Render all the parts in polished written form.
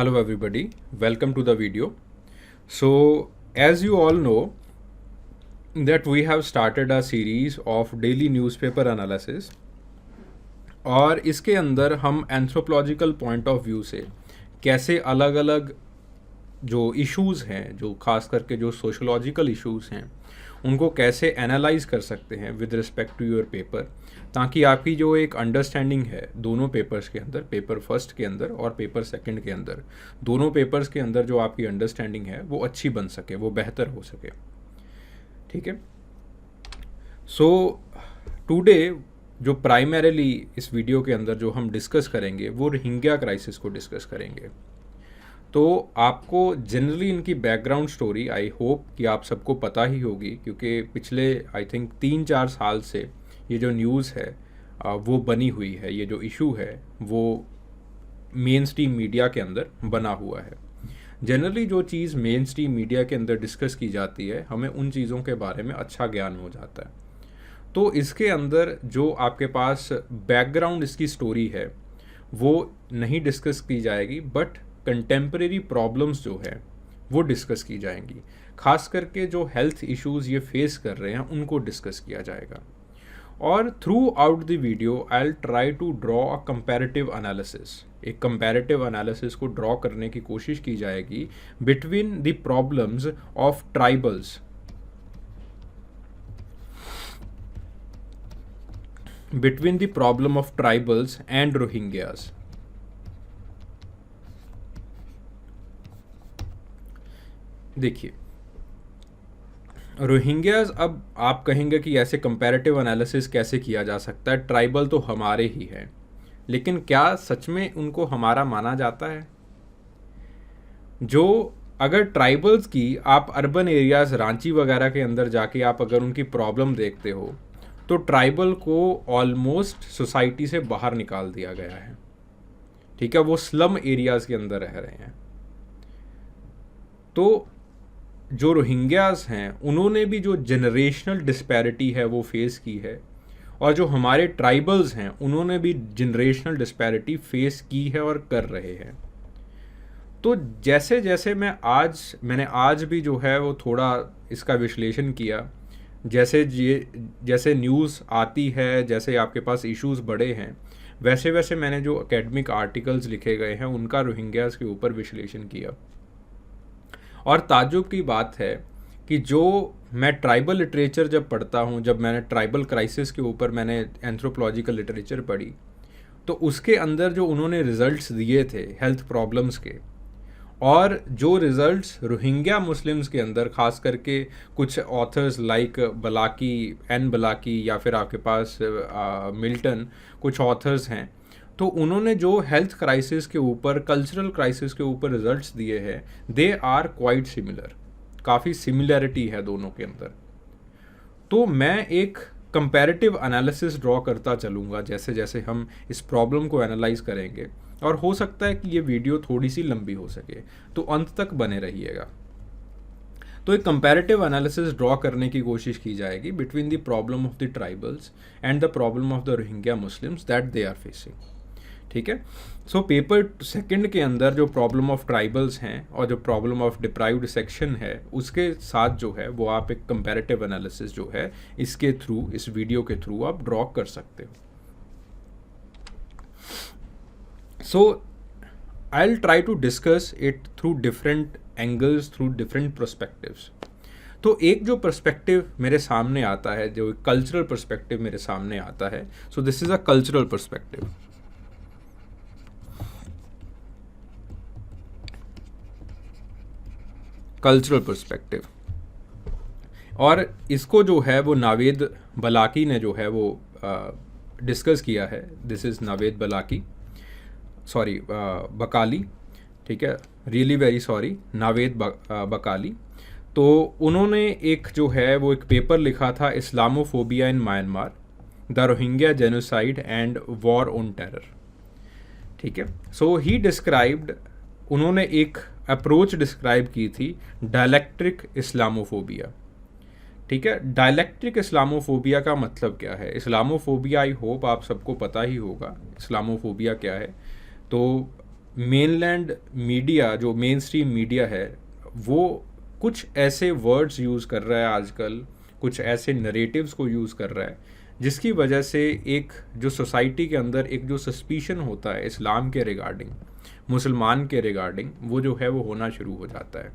Hello everybody, welcome to the video. So as you all know that we have started a series of daily newspaper analysis और इसके अंदर हम anthropological point of view से कैसे अलग अलग जो इश्यूज़ हैं, जो खास करके जो सोशोलॉजिकल इश्यूज़ हैं, उनको कैसे एनालाइज कर सकते हैं with respect to your paper, ताकि आपकी जो एक अंडरस्टैंडिंग है दोनों पेपर्स के अंदर, पेपर फर्स्ट के अंदर और पेपर सेकंड के अंदर, दोनों पेपर्स के अंदर जो आपकी अंडरस्टैंडिंग है वो अच्छी बन सके, वो बेहतर हो सके। ठीक है। सो टुडे जो प्राइमरीली इस वीडियो के अंदर जो हम डिस्कस करेंगे वो रोहिंग्या क्राइसिस को डिस्कस करेंगे। तो आपको जनरली इनकी बैकग्राउंड स्टोरी आई होप कि आप सबको पता ही होगी, क्योंकि पिछले आई थिंक 3-4 साल से ये जो न्यूज़ है वो बनी हुई है, ये जो इशू है वो मेन स्ट्रीम मीडिया के अंदर बना हुआ है। जनरली जो चीज़ मेन स्ट्रीम मीडिया के अंदर डिस्कस की जाती है, हमें उन चीज़ों के बारे में अच्छा ज्ञान हो जाता है। तो इसके अंदर जो आपके पास बैकग्राउंड इसकी स्टोरी है वो नहीं डिस्कस की जाएगी, बट कंटेम्प्रेरी प्रॉब्लम्स जो है वो डिस्कस की जाएंगी। खास करके जो हेल्थ इश्यूज़ ये फेस कर रहे हैं उनको डिस्कस किया जाएगा। और throughout the video I will try to draw a comparative analysis, एक कंपैरेटिव एनालिसिस को ड्रॉ करने की कोशिश की जाएगी between the problems of tribals, between the problem of tribals and Rohingyas. देखिए, रोहिंग्याज, अब आप कहेंगे कि ऐसे कंपैरेटिव एनालिसिस कैसे किया जा सकता है, ट्राइबल तो हमारे ही हैं, लेकिन क्या सच में उनको हमारा माना जाता है? जो अगर ट्राइबल्स की आप अर्बन एरियाज़ रांची वगैरह के अंदर जाके आप अगर उनकी प्रॉब्लम देखते हो तो ट्राइबल को ऑलमोस्ट सोसाइटी से बाहर निकाल दिया गया है। ठीक है, वो स्लम एरियाज़ के अंदर रह रहे हैं। तो जो रोहिंग्यास हैं उन्होंने भी जो जनरेशनल डिस्पैरिटी है वो फेस की है, और जो हमारे ट्राइबल्स हैं उन्होंने भी जनरेशनल डिस्पैरिटी फेस की है और कर रहे हैं। तो जैसे जैसे मैंने आज भी जो है वो थोड़ा इसका विश्लेषण किया, जैसे न्यूज़ आती है, जैसे आपके पास इश्यूज़ बढ़े हैं, वैसे वैसे मैंने जो एकेडमिक आर्टिकल्स लिखे गए हैं उनका रोहिंग्यास के ऊपर विश्लेषण किया। और ताज्जुब की बात है कि जो मैं ट्राइबल लिटरेचर जब पढ़ता हूँ, जब मैंने ट्राइबल क्राइसिस के ऊपर मैंने एंथ्रोपोलॉजिकल लिटरेचर पढ़ी, तो उसके अंदर जो उन्होंने रिज़ल्ट्स दिए थे हेल्थ प्रॉब्लम्स के, और जो रिज़ल्ट्स रोहिंग्या मुस्लिम्स के अंदर खास करके कुछ ऑथर्स लाइक बलाकी या फिर आपके पास मिल्टन, कुछ ऑथर्स हैं, तो उन्होंने जो हेल्थ क्राइसिस के ऊपर, कल्चरल क्राइसिस के ऊपर रिजल्ट्स दिए हैं, दे आर क्वाइट सिमिलर, काफ़ी सिमिलैरिटी है दोनों के अंदर। तो मैं एक कंपैरेटिव एनालिसिस ड्रॉ करता चलूँगा जैसे जैसे हम इस प्रॉब्लम को एनालाइज करेंगे, और हो सकता है कि ये वीडियो थोड़ी सी लंबी हो सके, तो अंत तक बने रहिएगा। तो एक कंपैरेटिव एनालिसिस ड्रॉ करने की कोशिश की जाएगी between the problem of the tribals and the problem of the Rohingya Muslims that they are facing. ठीक है। सो पेपर सेकंड के अंदर जो प्रॉब्लम ऑफ ट्राइबल्स हैं और जो प्रॉब्लम ऑफ डिप्राइव्ड सेक्शन है, उसके साथ जो है वो आप एक कंपैरेटिव एनालिसिस जो है इसके थ्रू, इस वीडियो के थ्रू आप ड्रॉ कर सकते हो। So I will try to discuss it through different angles, through different perspectives. तो एक जो पर्सपेक्टिव मेरे सामने आता है, जो कल्चरल पर्सपेक्टिव मेरे सामने आता है, सो this is a cultural perspective. Cultural perspective, और इसको जो है वो नावेद बलाकी ने जो है वो डिस्कस किया है। This is Naved Balaki, sorry Bakali, ठीक है, really very sorry, Naved Bakali. तो उन्होंने एक जो है वो एक पेपर लिखा था, Islamophobia in Myanmar, the Rohingya genocide and war on terror. ठीक है। सो ही डिस्क्राइब्ड, उन्होंने एक अप्रोच डिस्क्राइब की थी, डायलेक्ट्रिक इस्लामोफोबिया। ठीक है। डायलेक्ट्रिक इस्लामोफोबिया का मतलब क्या है? इस्लामोफोबिया आई होप आप सबको पता ही होगा इस्लामोफोबिया क्या है। तो मेनलैंड मीडिया, जो मेन स्ट्रीम मीडिया है, वो कुछ ऐसे वर्ड्स यूज़ कर रहा है आजकल, कुछ ऐसे नरेटिव्स को यूज़ कर रहा है जिसकी वजह से एक जो सोसाइटी के अंदर एक जो सस्पिशन होता है इस्लाम के रिगार्डिंग, मुसलमान के रिगार्डिंग, वो जो है वो होना शुरू हो जाता है।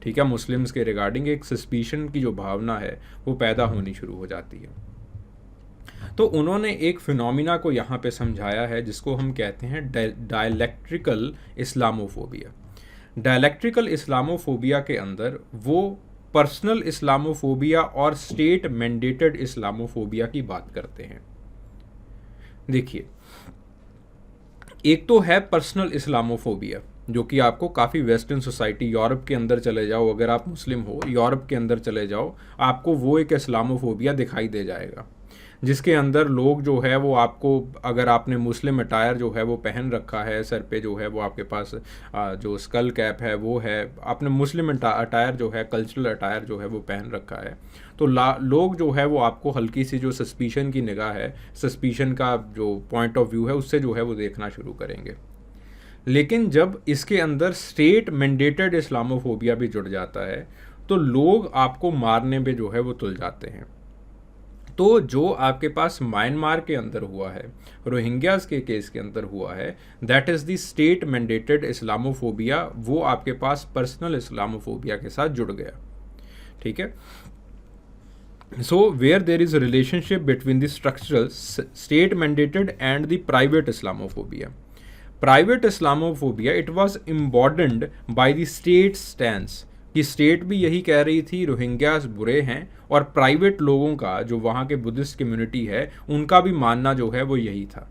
ठीक है, मुस्लिम्स के रिगार्डिंग एक सस्पिशन की जो भावना है वो पैदा होनी शुरू हो जाती है। तो उन्होंने एक फिनोमिना को यहाँ पे समझाया है जिसको हम कहते हैं डायलैक्ट्रिकल इस्लामोफोबिया। डायलैक्ट्रिकल इस्लामोफोबिया के अंदर वो पर्सनल इस्लामोफोबिया और स्टेट मैंडेटेड इस्लामोफोबिया की बात करते हैं। देखिए, एक तो है पर्सनल इस्लामोफोबिया, जो कि आपको काफ़ी वेस्टर्न सोसाइटी, यूरोप के अंदर चले जाओ, अगर आप मुस्लिम हो, यूरोप के अंदर चले जाओ, आपको वो एक इस्लामोफोबिया दिखाई दे जाएगा, जिसके अंदर लोग जो है वो आपको, अगर आपने मुस्लिम अटायर जो है वो पहन रखा है, सर पे जो है वो आपके पास जो स्कल कैप है वो है, आपने मुस्लिम अटायर जो है, कल्चरल अटायर जो है वो पहन रखा है, तो लोग जो है वो आपको हल्की सी जो सस्पिशन की निगाह है, सस्पिशन का जो पॉइंट ऑफ व्यू है, उससे जो है वो देखना शुरू करेंगे। लेकिन जब इसके अंदर स्टेट मैंडेटेड इस्लामोफोबिया भी जुड़ जाता है तो लोग आपको मारने पे जो है वो तुल जाते हैं। तो जो आपके पास म्यांमार के अंदर हुआ है, रोहिंग्यास के केस के अंदर हुआ है, that is the state mandated Islamophobia, वो आपके पास पर्सनल इस्लामोफोबिया के साथ जुड़ गया। ठीक है, so where there is a relationship between the structural state mandated and the private Islamophobia. Private Islamophobia it was emboldened by the state stance, कि state भी यही कह रही थी रोहिंग्यास बुरे हैं, और प्राइवेट लोगों का, जो वहाँ के बुद्धिस्ट कम्युनिटी है, उनका भी मानना जो है वो यही था।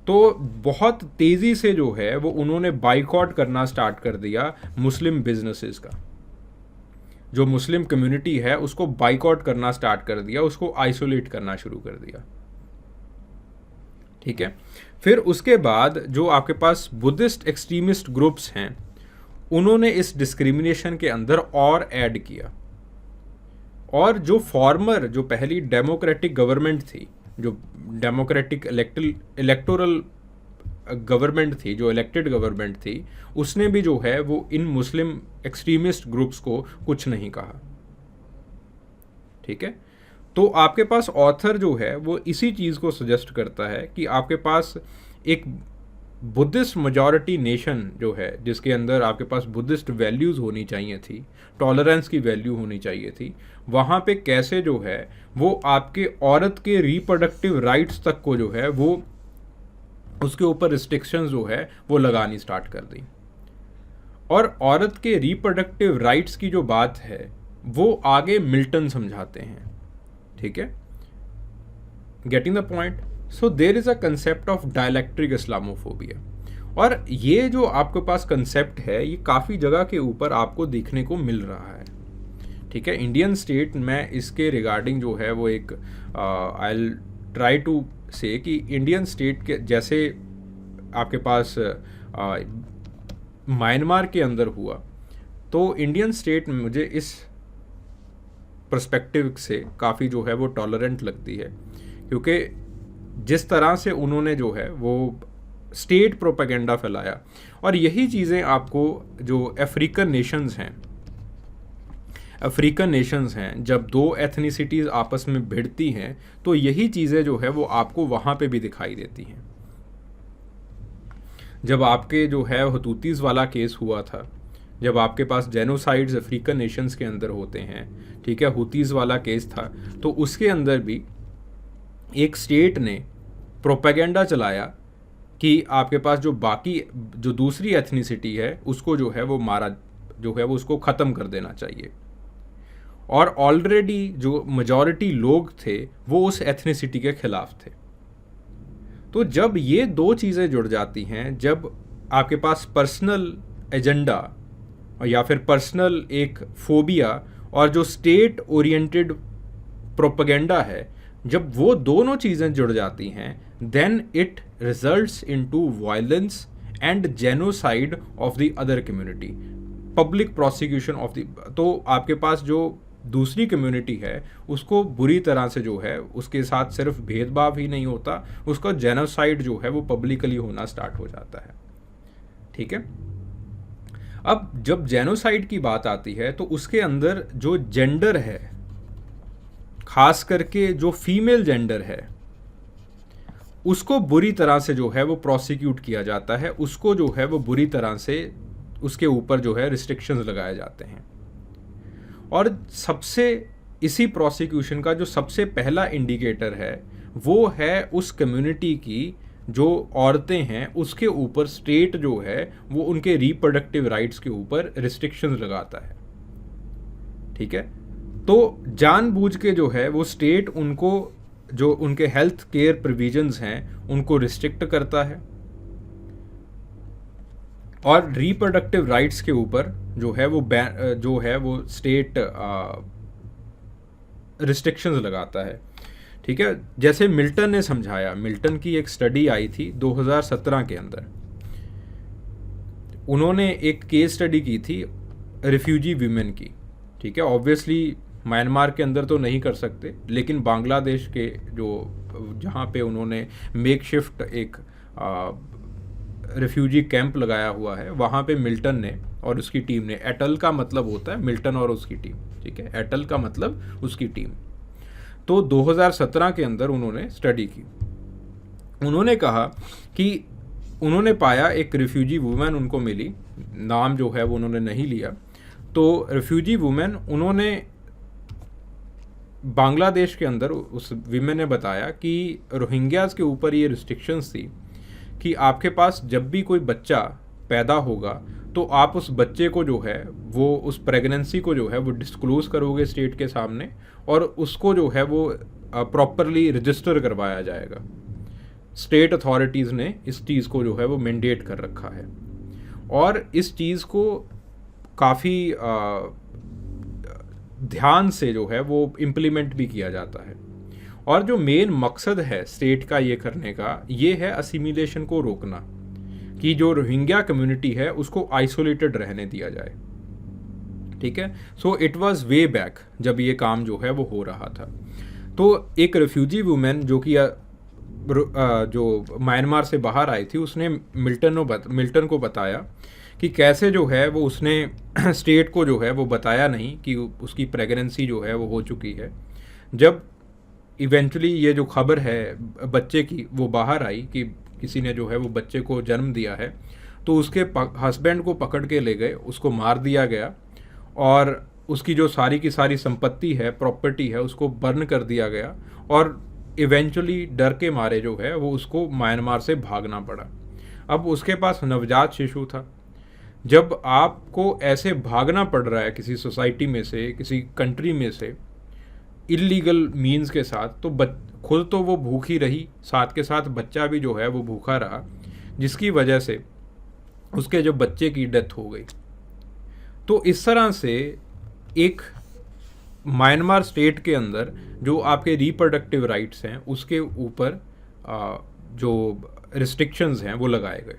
तो बहुत तेज़ी से जो है वो उन्होंने बाइकआउट करना स्टार्ट कर दिया मुस्लिम बिजनेसेस का, जो मुस्लिम कम्युनिटी है उसको बाइकआउट करना स्टार्ट कर दिया, उसको आइसोलेट करना शुरू कर दिया। ठीक है, फिर उसके बाद जो आपके पास बुद्धिस्ट एक्सट्रीमिस्ट ग्रुप्स हैं, उन्होंने इस डिस्क्रिमिनेशन के अंदर और ऐड किया, और जो फॉर्मर, जो पहली डेमोक्रेटिक गवर्नमेंट थी, जो डेमोक्रेटिक इलेक्टोरल गवर्नमेंट थी, जो इलेक्टेड गवर्नमेंट थी, उसने भी जो है वो इन मुस्लिम एक्सट्रीमिस्ट ग्रुप्स को कुछ नहीं कहा। ठीक है, तो आपके पास ऑथर जो है वो इसी चीज़ को सजेस्ट करता है कि आपके पास एक बुद्धिस्ट मेजॉरिटी नेशन जो है, जिसके अंदर आपके पास बुद्धिस्ट वैल्यूज़ होनी चाहिए थी, टॉलरेंस की वैल्यू होनी चाहिए थी, वहाँ पे कैसे जो है वो आपके औरत के रिप्रोडक्टिव राइट्स तक को जो है वो उसके ऊपर रिस्ट्रिक्शंस जो है वो लगानी स्टार्ट कर दी। और औरत के रिप्रोडक्टिव राइट्स की जो बात है वो आगे मिल्टन समझाते हैं। ठीक है, getting the point. So there is a concept of dielectric Islamophobia, और ये जो आपके पास कंसेप्ट है ये काफ़ी जगह के ऊपर आपको देखने को मिल रहा है। ठीक है, इंडियन स्टेट में इसके रिगार्डिंग जो है वो एक आई विल ट्राई टू से कि इंडियन स्टेट के जैसे आपके पास म्यांमार के अंदर हुआ, तो इंडियन स्टेट में मुझे इस पर्सपेक्टिव से काफ़ी जो है वो टॉलरेंट लगती है, क्योंकि जिस तरह से उन्होंने जो है वो स्टेट प्रोपेगेंडा फैलाया, और यही चीज़ें आपको जो अफ्रीकन नेशंस हैं, जब दो एथनिसिटीज़ आपस में भिड़ती हैं तो यही चीज़ें जो है वो आपको वहाँ पे भी दिखाई देती हैं। जब आपके जो है हतूतीज़ वाला केस हुआ था, जब आपके पास जेनोसाइड्स अफ्रीकन नेशंस के अंदर होते हैं, ठीक है, हुतीज़ वाला केस था, तो उसके अंदर भी एक स्टेट ने प्रोपेगेंडा चलाया कि आपके पास जो बाकी जो दूसरी एथनिसिटी है उसको जो है वो मारा, जो है वो उसको ख़त्म कर देना चाहिए, और ऑलरेडी जो मेजॉरिटी लोग थे वो उस एथनिसिटी के खिलाफ थे। तो जब ये दो चीज़ें जुड़ जाती हैं, जब आपके पास पर्सनल एजेंडा या फिर पर्सनल एक फोबिया और जो स्टेट ओरिएंटेड प्रोपेगेंडा है, जब वो दोनों चीज़ें जुड़ जाती हैं, then it results into violence and genocide of the other community, public prosecution of the, तो आपके पास जो दूसरी कम्युनिटी है उसको बुरी तरह से जो है उसके साथ सिर्फ भेदभाव ही नहीं होता, उसका जेनोसाइड जो है वो पब्लिकली होना स्टार्ट हो जाता है। ठीक है। अब जब जेनोसाइड की बात आती है तो उसके अंदर जो जेंडर है, खास करके जो फीमेल जेंडर है, उसको बुरी तरह से जो है वो प्रोसिक्यूट किया जाता है, उसको जो है वो बुरी तरह से उसके ऊपर जो है रिस्ट्रिक्शंस लगाए जाते हैं। और सबसे इसी प्रोसिक्यूशन का जो सबसे पहला इंडिकेटर है वो है उस कम्युनिटी की जो औरतें हैं, उसके ऊपर स्टेट जो है वो उनके रिप्रोडक्टिव राइट्स के ऊपर रिस्ट्रिक्शंस लगाता है, ठीक है। तो जानबूझ के जो है वो स्टेट उनको जो उनके हेल्थ केयर प्रोविजंस हैं उनको रिस्ट्रिक्ट करता है, और रिप्रोडक्टिव राइट्स के ऊपर जो है वो स्टेट रिस्ट्रिक्शंस लगाता है, ठीक है। जैसे मिल्टन ने समझाया, मिल्टन की एक स्टडी आई थी 2017 के अंदर, उन्होंने एक केस स्टडी की थी रिफ्यूजी वीमेन की, ठीक है। ऑब्वियसली म्यांमार के अंदर तो नहीं कर सकते, लेकिन बांग्लादेश के जहाँ पे उन्होंने मेकशिफ्ट एक रिफ्यूजी कैंप लगाया हुआ है, वहाँ पे मिल्टन ने और उसकी टीम ने, एटल का मतलब होता है मिल्टन और उसकी टीम, ठीक है, एटल का मतलब उसकी टीम। तो 2017 के अंदर उन्होंने स्टडी की, उन्होंने कहा कि उन्होंने पाया एक रिफ्यूजी वुमेन उनको मिली, नाम जो है वो उन्होंने नहीं लिया। तो रिफ्यूजी वुमेन, उन्होंने बांग्लादेश के अंदर उस विमेन ने बताया कि रोहिंग्याज के ऊपर ये रिस्ट्रिक्शंस थी कि आपके पास जब भी कोई बच्चा पैदा होगा तो आप उस बच्चे को जो है वो, उस प्रेगनेंसी को जो है वो डिस्क्लोज करोगे स्टेट के सामने, और उसको जो है वो प्रॉपरली रजिस्टर करवाया जाएगा। स्टेट अथॉरिटीज़ ने इस चीज़ को जो है वो मैंडेट कर रखा है, और इस चीज़ को काफ़ी ध्यान से जो है वो इम्प्लीमेंट भी किया जाता है। और जो मेन मकसद है स्टेट का ये करने का, ये है असिमिलेशन को रोकना, कि जो रोहिंग्या कम्युनिटी है उसको आइसोलेटेड रहने दिया जाए, ठीक है। So it was way back जब ये काम जो है वो हो रहा था। तो एक रिफ्यूजी वुमेन जो कि जो म्यांमार से बाहर आई थी, उसने मिल्टन को बताया कि कैसे जो है वो उसने स्टेट को जो है वो बताया नहीं कि उसकी प्रेगनेंसी जो है वो हो चुकी है। जब इवेंचुअली ये जो खबर है बच्चे की वो बाहर आई कि किसी ने जो है वो बच्चे को जन्म दिया है, तो उसके हस्बैंड को पकड़ के ले गए, उसको मार दिया गया, और उसकी जो सारी की सारी संपत्ति है, प्रॉपर्टी है, उसको बर्न कर दिया गया, और इवेंचुअली डर के मारे जो है वो उसको म्यांमार से भागना पड़ा। अब उसके पास नवजात शिशु था। जब आपको ऐसे भागना पड़ रहा है किसी सोसाइटी में से, किसी कंट्री में से इलीगल मीन्स के साथ, तो खुद तो वो भूखी रही, साथ के साथ बच्चा भी जो है वो भूखा रहा, जिसकी वजह से उसके जो बच्चे की डेथ हो गई। तो इस तरह से एक म्यांमार स्टेट के अंदर जो आपके रिप्रोडक्टिव राइट्स हैं उसके ऊपर जो रिस्ट्रिक्शंस हैं वो लगाए गए।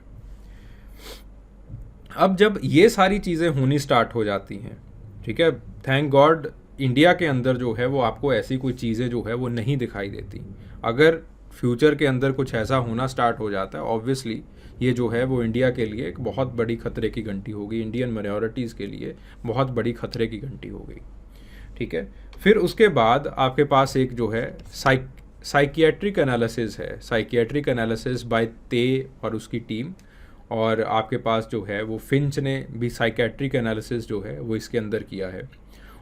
अब जब ये सारी चीज़ें होनी स्टार्ट हो जाती हैं, ठीक है, थैंक गॉड इंडिया के अंदर जो है वो आपको ऐसी कोई चीज़ें जो है वो नहीं दिखाई देती। अगर फ्यूचर के अंदर कुछ ऐसा होना स्टार्ट हो जाता है, ऑब्वियसली ये जो है वो इंडिया के लिए एक बहुत बड़ी खतरे की घंटी होगी, इंडियन माइनॉरिटीज़ के लिए बहुत बड़ी खतरे की घंटी होगी, ठीक है। फिर उसके बाद आपके पास एक जो है साइकियाट्रिक एनालिसिस है, साइकियाट्रिक एनालिसिस बाय ते और उसकी टीम, और आपके पास जो है वो फिंच ने भी साइकियाट्रिक एनालिसिस जो है वो इसके अंदर किया है।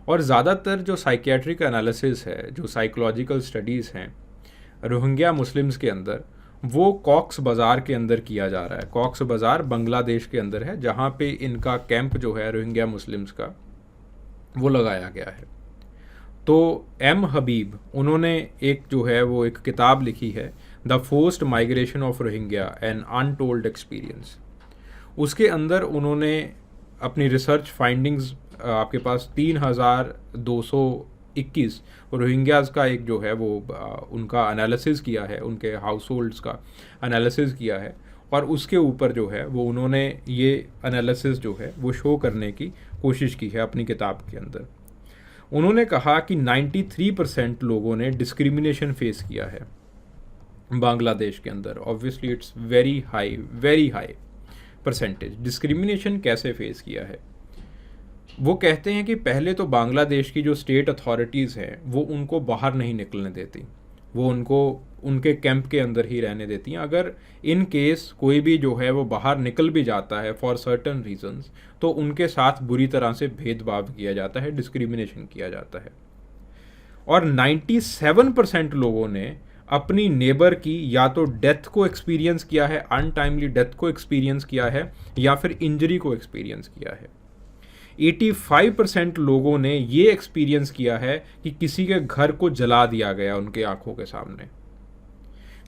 और ज़्यादातर जो साइकियाट्रिक एनालिसिस है, जो साइकोलॉजिकल स्टडीज़ हैं रोहिंग्या मुस्लिम्स के अंदर, वो कॉक्स बाज़ार के अंदर किया जा रहा है। कॉक्स बाज़ार बांग्लादेश के अंदर है, जहाँ पे इनका कैंप जो है रोहिंग्या मुस्लिम्स का वो लगाया गया है। तो एम हबीब, उन्होंने एक जो है वो एक किताब लिखी है, the forced migration of Rohingya an untold experience. उसके अंदर उन्होंने अपनी रिसर्च फाइंडिंग्स, आपके पास 3221 रोहिंग्याज का एक जो है वो उनका एनालिसिस किया है, उनके हाउस होल्ड्स का एनालिसिस किया है, और उसके ऊपर जो है वो उन्होंने ये एनालिसिस जो है वो शो करने की कोशिश की है अपनी किताब के अंदर। उन्होंने कहा कि 93% लोगों ने डिस्क्रिमिनेशन फेस किया है बांग्लादेश के अंदर। Obviously it's very high, very high. Percentage discrimination कैसे फेस किया है। वो कहते हैं कि पहले तो बांग्लादेश की जो स्टेट अथॉरिटीज़ हैं वो उनको बाहर नहीं निकलने देती, वो उनको उनके कैंप के अंदर ही रहने देती हैं। अगर इन केस कोई भी जो है वो बाहर निकल भी जाता है फॉर सर्टन रीजंस, तो उनके साथ बुरी तरह से भेदभाव किया जाता है, डिस्क्रिमिनेशन किया जाता है। और 97% लोगों ने अपनी नेबर की या तो डेथ को एक्सपीरियंस किया है, अनटाइमली डेथ को एक्सपीरियंस किया है, या फिर इंजरी को एक्सपीरियंस किया है। 85% लोगों ने ये एक्सपीरियंस किया है कि किसी के घर को जला दिया गया उनके आंखों के सामने।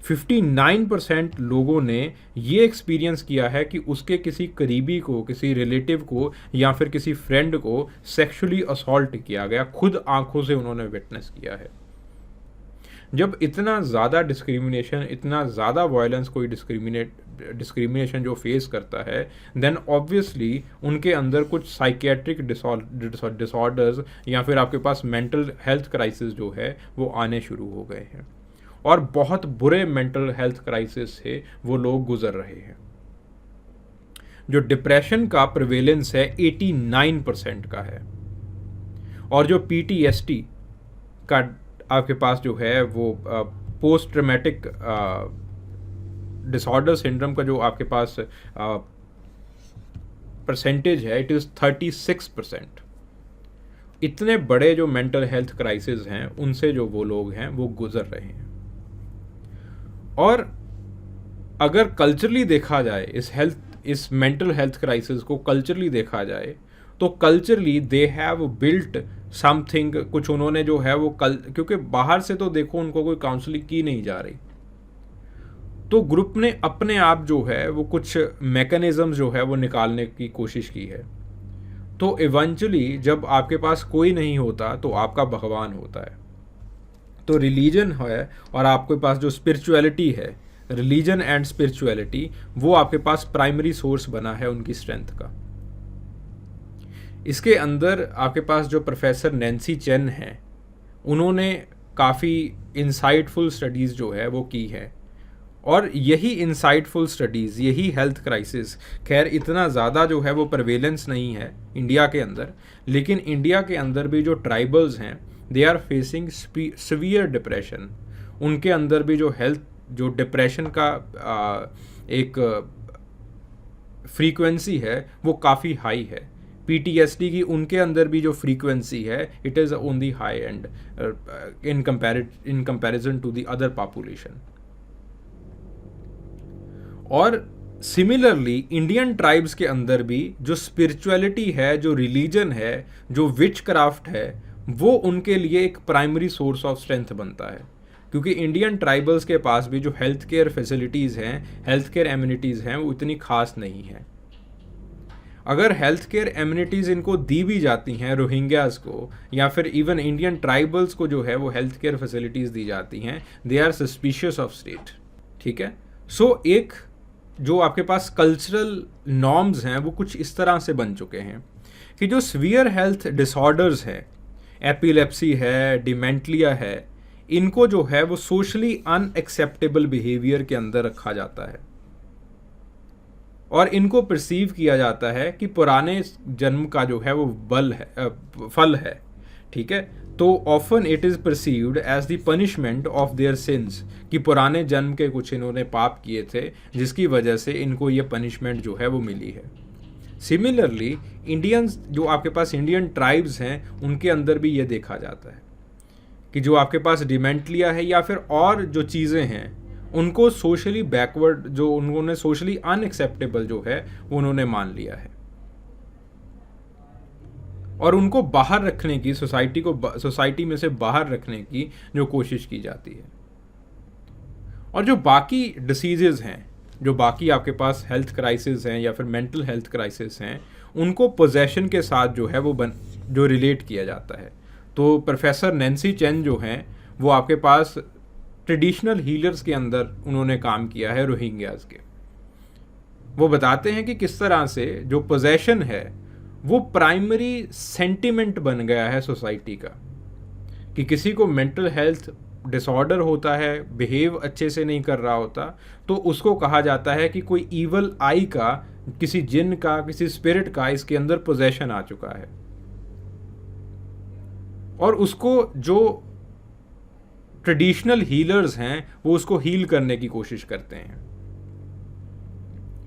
59% लोगों ने ये एक्सपीरियंस किया है कि उसके किसी करीबी को, किसी रिलेटिव को या फिर किसी फ्रेंड को सेक्सुअली असॉल्ट किया गया, खुद आंखों से उन्होंने विटनेस किया है। जब इतना ज़्यादा डिस्क्रिमिनेशन, इतना ज़्यादा वायलेंस कोई डिस्क्रिमिनेशन जो फेस करता है, देन ऑब्वियसली उनके अंदर कुछ साइकियाट्रिक डिसऑर्डर्स या फिर आपके पास मेंटल हेल्थ क्राइसिस जो है वो आने शुरू हो गए हैं, और बहुत बुरे मेंटल हेल्थ क्राइसिस से वो लोग गुजर रहे हैं। जो डिप्रेशन का प्रिवेलेंस है 89% का है, और जो PTSD का आपके पास जो है वो पोस्ट ट्रॉमेटिक डिसऑर्डर सिंड्रोम का जो आपके पास परसेंटेज है, इट इज़ 36%। इतने बड़े जो मेंटल हेल्थ क्राइसिस हैं उनसे जो वो लोग हैं वो गुजर रहे हैं। और अगर कल्चरली देखा जाए इस मेंटल हेल्थ क्राइसिस को कल्चरली देखा जाए, तो culturally they have built something, कुछ उन्होंने जो है वो क्योंकि बाहर से तो देखो उनको कोई काउंसलिंग की नहीं जा रही, तो ग्रुप ने अपने आप जो है वो कुछ मैकेनिज्म जो है वो निकालने की कोशिश की है। तो इवेंचुअली जब आपके पास कोई नहीं होता तो आपका भगवान होता है। तो रिलीजन है और आपके पास जो स्पिरिचुअलिटी है, रिलीजन एंड स्पिरिचुअलिटी, वो आपके पास प्राइमरी सोर्स बना है उनकी स्ट्रेंथ का। इसके अंदर आपके पास जो प्रोफेसर नैन्सी चेन हैं, उन्होंने काफ़ी इंसाइटफुल स्टडीज़ जो है वो की है, और यही इंसाइटफुल स्टडीज़, यही हेल्थ क्राइसिस, खैर इतना ज़्यादा जो है वो प्रिवेलेंस नहीं है इंडिया के अंदर, लेकिन इंडिया के अंदर भी जो ट्राइबल्स हैं they are facing severe depression. उनके अंदर भी जो डिप्रेशन का एक फ्रीक्वेंसी है वो काफ़ी हाई है। PTSD की उनके अंदर भी जो फ्रीक्वेंसी है it is on the high and in comparison to the other population. और सिमिलरली इंडियन ट्राइब्स के अंदर भी जो स्पिरिचुअलिटी है, जो रिलीजन है, जो विच क्राफ्ट है, वो उनके लिए एक प्राइमरी सोर्स ऑफ स्ट्रेंथ बनता है, क्योंकि इंडियन ट्राइबल्स के पास भी जो हेल्थ केयर फैसिलिटीज़ हैं, हेल्थ केयर एम्यूनिटीज़ हैं, वो इतनी खास नहीं है। अगर हेल्थ केयर एम्यूनिटीज़ इनको दी भी जाती हैं, रोहिंग्यास को या फिर इवन इंडियन ट्राइबल्स को जो है वो हेल्थ केयर फैसिलिटीज़ दी जाती हैं, they are suspicious of state. ठीक है, सो एक जो आपके पास कल्चरल नॉर्म्स हैं वो कुछ इस तरह से बन चुके हैं कि जो सीवियर हेल्थ डिसऑर्डर्स हैं, एपिलेप्सी है, डिमेंटलिया है, इनको जो है वो सोशली अनएक्सेप्टेबल बिहेवियर के अंदर रखा जाता है, और इनको परसीव किया जाता है कि पुराने जन्म का जो है वो फल है। ठीक है, तो often it is perceived as the punishment of their sins, कि पुराने जन्म के कुछ इन्होंने पाप किए थे जिसकी वजह से इनको ये पनिशमेंट जो है वो मिली है। सिमिलरली इंडियंस, जो आपके पास इंडियन ट्राइब्स हैं, उनके अंदर भी ये देखा जाता है कि जो आपके पास डिमेंटलिया है या फिर और जो चीज़ें हैं, उनको सोशली बैकवर्ड, जो उन्होंने सोशली अनएक्सेप्टेबल जो है वो उन्होंने मान लिया है, और उनको बाहर रखने की, सोसाइटी में से बाहर रखने की जो कोशिश की जाती है। और जो बाकी डिसीजेज़ हैं, जो बाकी आपके पास हेल्थ क्राइसिस हैं या फिर मेंटल हेल्थ क्राइसिस हैं, उनको पोजेशन के साथ जो है वो जो रिलेट किया जाता है। तो प्रोफेसर नैन्सी चेन जो हैं वो आपके पास ट्रेडिशनल हीलर्स के अंदर उन्होंने काम किया है रोहिंग्यास के। वो बताते हैं कि किस तरह से जो पोजेशन है वो प्राइमरी सेंटिमेंट बन गया है सोसाइटी का, कि किसी को मेंटल हेल्थ डिसऑर्डर होता है, बिहेव अच्छे से नहीं कर रहा होता, तो उसको कहा जाता है कि कोई ईवल आई का, किसी जिन का, किसी स्पिरिट का इसके अंदर पोजेशन आ चुका है। और उसको जो ट्रेडिशनल हीलर्स हैं वो उसको हील करने की कोशिश करते हैं।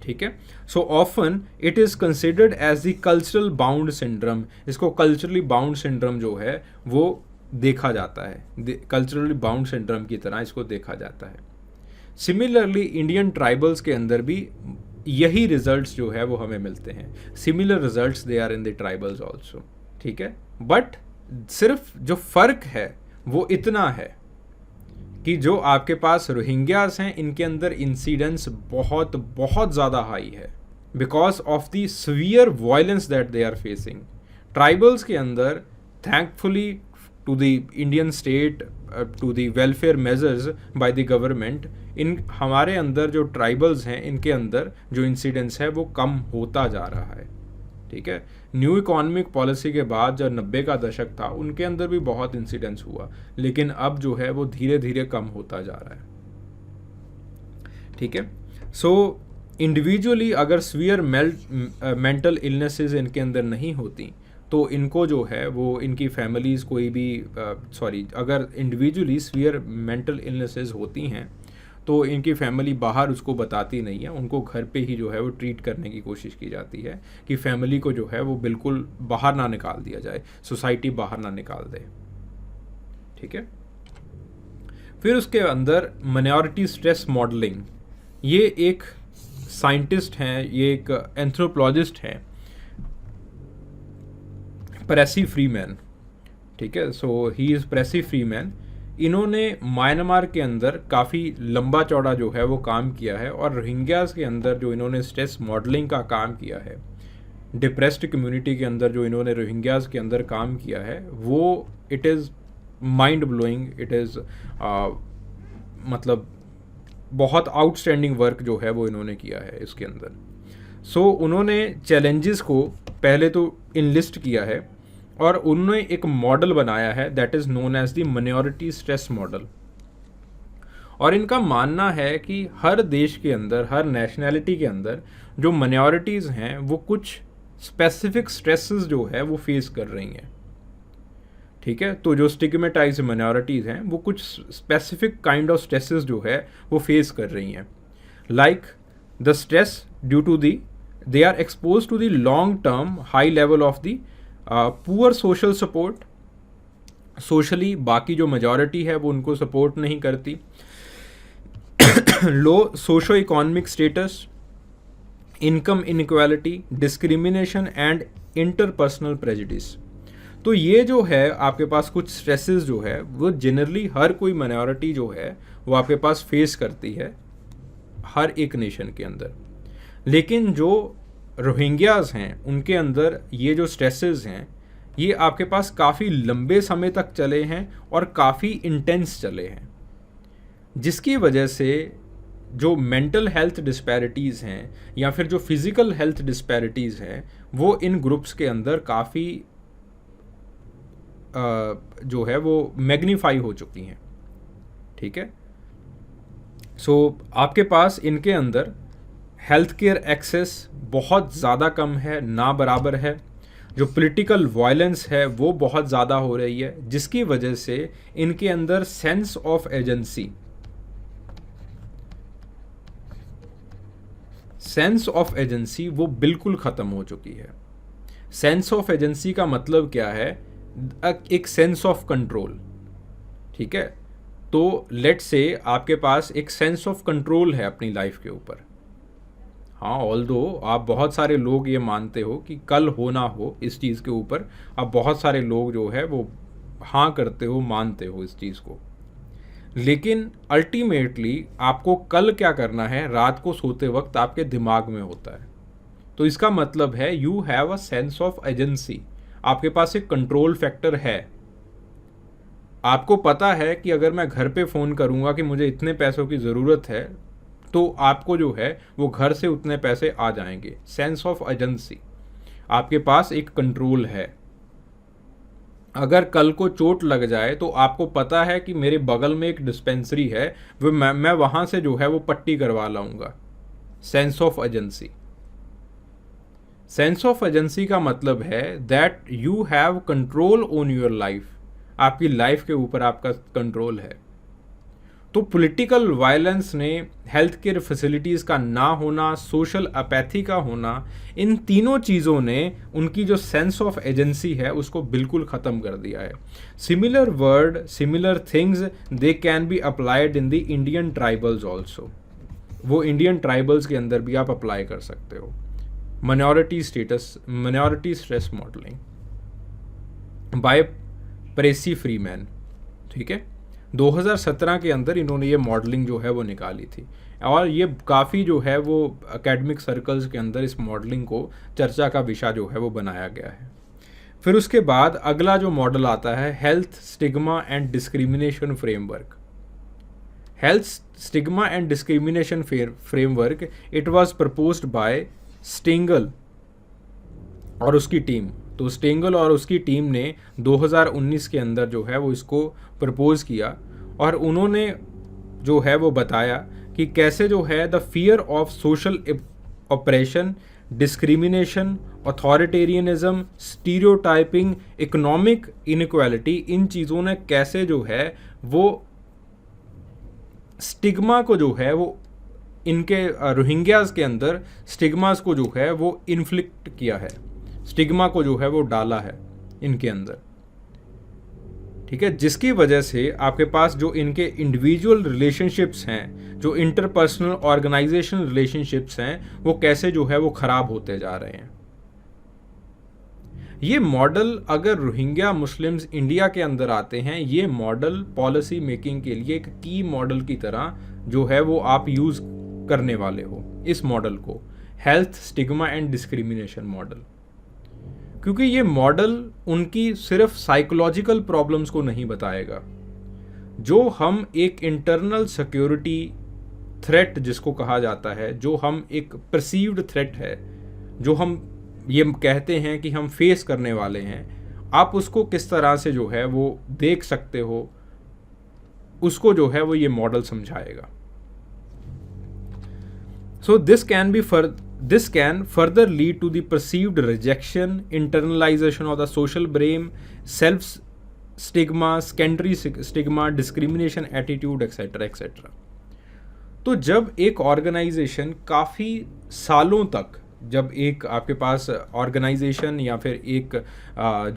ठीक है, so often it is considered as the cultural bound syndrome. इसको कल्चरली बाउंड सिंड्रोम जो है वो देखा जाता है, कल्चरली बाउंड सिंड्रोम की तरह इसको देखा जाता है। सिमिलरली इंडियन ट्राइबल्स के अंदर भी यही रिजल्ट्स जो है वो हमें मिलते हैं। Similar results they are in the tribals also. ठीक है, बट सिर्फ जो फर्क है वो इतना है कि जो आपके पास रोहिंग्यास हैं इनके अंदर इंसिडेंस बहुत बहुत ज़्यादा हाई है, because of the severe violence that they are facing. Tribals के अंदर thankfully to the Indian state, to the welfare measures by the government, इन हमारे अंदर जो ट्राइबल्स हैं इनके अंदर जो इंसिडेंस है वो कम होता जा रहा है। ठीक है, न्यू इकोनॉमिक पॉलिसी के बाद जो 90 का दशक था उनके अंदर भी बहुत इंसिडेंस हुआ, लेकिन अब जो है वो धीरे धीरे कम होता जा रहा है। ठीक है, सो इंडिविजुअली अगर सीवियर मेंटल इलनेसेस इनके अंदर नहीं होती तो इनको जो है वो इनकी फैमिलीज़ कोई भी अगर इंडिविजुअली सीवियर मेंटल इलनेसेस होती हैं तो इनकी फैमिली बाहर उसको बताती नहीं है, उनको घर पे ही जो है वो ट्रीट करने की कोशिश की जाती है कि फैमिली को जो है वो बिल्कुल बाहर ना निकाल दिया जाए, सोसाइटी बाहर ना निकाल दे। ठीक है, फिर उसके अंदर माइनॉरिटी स्ट्रेस मॉडलिंग, ये एक साइंटिस्ट हैं, ये एक एंथ्रोपोलॉजिस्ट हैं, प्रेसी फ्रीमैन। ठीक है, सो ही इज़ प्रेसी फ्रीमैन। इन्होंने म्यांमार के अंदर काफ़ी लंबा चौड़ा जो है वो काम किया है, और रोहिंग्यास के अंदर जो इन्होंने स्ट्रेस मॉडलिंग का काम किया है, डिप्रेस्ड कम्युनिटी के अंदर जो इन्होंने रोहिंग्यास के अंदर काम किया है, वो it is mind blowing, it is मतलब बहुत आउटस्टैंडिंग वर्क जो है वो इन्होंने किया है इसके अंदर। सो उन्होंने चैलेंजेस को पहले तो इनलिस्ट किया है और उन्होंने एक मॉडल बनाया है that is known as the minority stress model. और इनका मानना है कि हर देश के अंदर, हर नेशनैलिटी के अंदर जो माइनॉरिटीज़ हैं वो कुछ स्पेसिफिक स्ट्रेसेस जो है वो फेस कर रही हैं। ठीक है, तो जो स्टिग्मेटाइज्ड माइनॉरिटीज़ हैं वो कुछ स्पेसिफिक काइंड ऑफ स्ट्रेसेस जो है वो फेस कर रही हैं, like the stress due to the they are expose to the long term high level of the poor social support. Socially बाकी जो मेजॉरिटी है वो उनको सपोर्ट नहीं करती। Low socio economic status, income inequality, discrimination and interpersonal prejudice. तो ये जो है आपके पास कुछ स्ट्रेसेस जो है वो जनरली हर कोई माइनॉरिटी जो है वो आपके पास फेस करती है हर एक नेशन के अंदर। लेकिन जो रोहिंग्यास हैं उनके अंदर ये जो स्ट्रेसेस हैं ये आपके पास काफ़ी लंबे समय तक चले हैं और काफ़ी इंटेंस चले हैं, जिसकी वजह से जो मेंटल हेल्थ डिस्पैरिटीज़ हैं या फिर जो फिज़िकल हेल्थ डिस्पैरिटीज़ हैं वो इन ग्रुप्स के अंदर काफ़ी जो है वो मैग्नीफाई हो चुकी हैं। ठीक है, सो आपके पास इनके अंदर हेल्थ केयर एक्सेस बहुत ज़्यादा कम है, ना बराबर है। जो पॉलिटिकल वायलेंस है वो बहुत ज़्यादा हो रही है, जिसकी वजह से इनके अंदर सेंस ऑफ एजेंसी वो बिल्कुल ख़त्म हो चुकी है। सेंस ऑफ एजेंसी का मतलब क्या है? एक सेंस ऑफ कंट्रोल। ठीक है, तो लेट से आपके पास एक सेंस ऑफ कंट्रोल है अपनी लाइफ के ऊपर। हाँ, ऑल्दो आप बहुत सारे लोग ये मानते हो कि कल हो ना हो इस चीज़ के ऊपर, आप बहुत सारे लोग जो है वो हाँ करते हो, मानते हो इस चीज़ को, लेकिन अल्टीमेटली आपको कल क्या करना है रात को सोते वक्त आपके दिमाग में होता है। तो इसका मतलब है you have a sense of agency, आपके पास एक कंट्रोल फैक्टर है। आपको पता है कि अगर मैं घर पे फ़ोन करूँगा कि मुझे इतने पैसों की ज़रूरत है तो आपको जो है वो घर से उतने पैसे आ जाएंगे। सेंस ऑफ एजेंसी, आपके पास एक कंट्रोल है। अगर कल को चोट लग जाए तो आपको पता है कि मेरे बगल में एक डिस्पेंसरी है, वो मैं वहाँ से जो है वो पट्टी करवा लाऊंगा। Sense of agency. Sense of agency का मतलब है that you have control on your life, आपकी लाइफ के ऊपर आपका कंट्रोल है। तो पॉलिटिकल वायलेंस ने, हेल्थ केयर फैसिलिटीज़ का ना होना, सोशल अपैथी का होना, इन तीनों चीज़ों ने उनकी जो सेंस ऑफ एजेंसी है उसको बिल्कुल ख़त्म कर दिया है। Similar word, similar things they can be applied in the Indian tribals also. वो इंडियन ट्राइबल्स के अंदर भी आप अप्लाई कर सकते हो। Minority status, minority stress modeling by pressy Freeman, ठीक है। 2017 के अंदर इन्होंने ये मॉडलिंग जो है वो निकाली थी, और ये काफ़ी जो है वो एकेडमिक सर्कल्स के अंदर इस मॉडलिंग को चर्चा का विषय जो है वो बनाया गया है। फिर उसके बाद अगला जो मॉडल आता है health stigma and discrimination framework. Health stigma and discrimination framework, it was proposed by Stengel और उसकी टीम। तो स्टेंगल और उसकी टीम ने 2019 के अंदर जो है वो इसको प्रपोज किया, और उन्होंने जो है वो बताया कि कैसे जो है the fear of social oppression, discrimination, authoritarianism, stereotyping, economic inequality, इन चीज़ों ने कैसे जो है वो स्टिग्मा को जो है वो इनके रोहिंग्याज के अंदर स्टिग्मास को जो है वो इन्फ्लिक्ट किया है, स्टिग्मा को जो है वो डाला है इनके अंदर, ठीक है। जिसकी वजह से आपके पास जो इनके इंडिविजुअल रिलेशनशिप्स हैं, जो इंटरपर्सनल ऑर्गेनाइजेशन रिलेशनशिप्स हैं, वो कैसे जो है वो ख़राब होते जा रहे हैं। ये मॉडल अगर रोहिंग्या मुस्लिम्स इंडिया के अंदर आते हैं, ये मॉडल पॉलिसी मेकिंग के लिए एक की मॉडल की तरह जो है वो आप यूज़ करने वाले हो इस मॉडल को, health stigma and discrimination model. क्योंकि ये मॉडल उनकी सिर्फ साइकोलॉजिकल प्रॉब्लम्स को नहीं बताएगा, जो हम एक इंटरनल सिक्योरिटी थ्रेट जिसको कहा जाता है, जो हम एक परसीव्ड थ्रेट है, जो हम ये कहते हैं कि हम फेस करने वाले हैं, आप उसको किस तरह से जो है वो देख सकते हो, उसको जो है वो ये मॉडल समझाएगा। So this can further lead to the perceived rejection, internalization of the social blame, self stigma, secondary stigma, discrimination attitude, etc etc। तो जब एक ऑर्गेनाइजेशन काफ़ी सालों तक, जब एक आपके पास ऑर्गेनाइजेशन या फिर एक